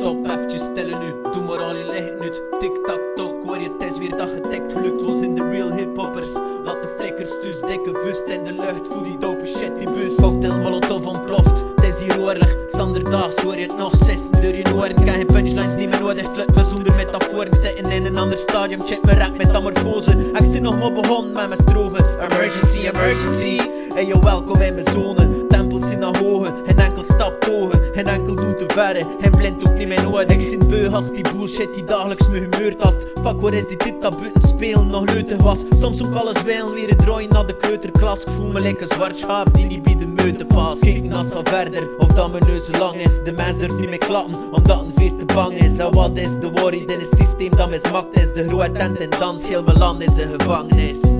op, eventjes stellen nu. Doe maar al je licht uit. Tik-tak-tok, hoor je, het is weer dat gedekt. Gelukt was in de real hip-hoppers. Laat de flikkers dus dikke vust in de lucht. Voel die dope shit die bus. Cocktail molotov ontploft. Het is hier oorlog, zanderdaags hoor je het nog. 6 door je oren, kan geen punchlines niet meer nodig. Het lukt me zonder metaforen, zitten in een ander stadium. Check me rap met amorfose. Ik zit nog maar begonnen met mijn stroven. Emergency, emergency. Hey yo, welkom in mijn zone. Tempels in de hoge, geen enkel stap togen. Geen enkel doel te verre, geen blind ook niet mijn ogen. Ik zit beu als die bullshit die dagelijks me humeur tast. Fuck, waar is dit dat buiten spelen nog leutig was. Soms ook alles willen weer draaien naar de kleuterklas. Ik voel me like een zwart schaap die niet bij de meute past. Kijk naar zo verder, of dat mijn neus zo lang is. De mens durft niet meer klappen, omdat een feest te bang is. En wat is de worry in het systeem dat mismakt is. De grote intendant, heel mijn land is een gevangenis.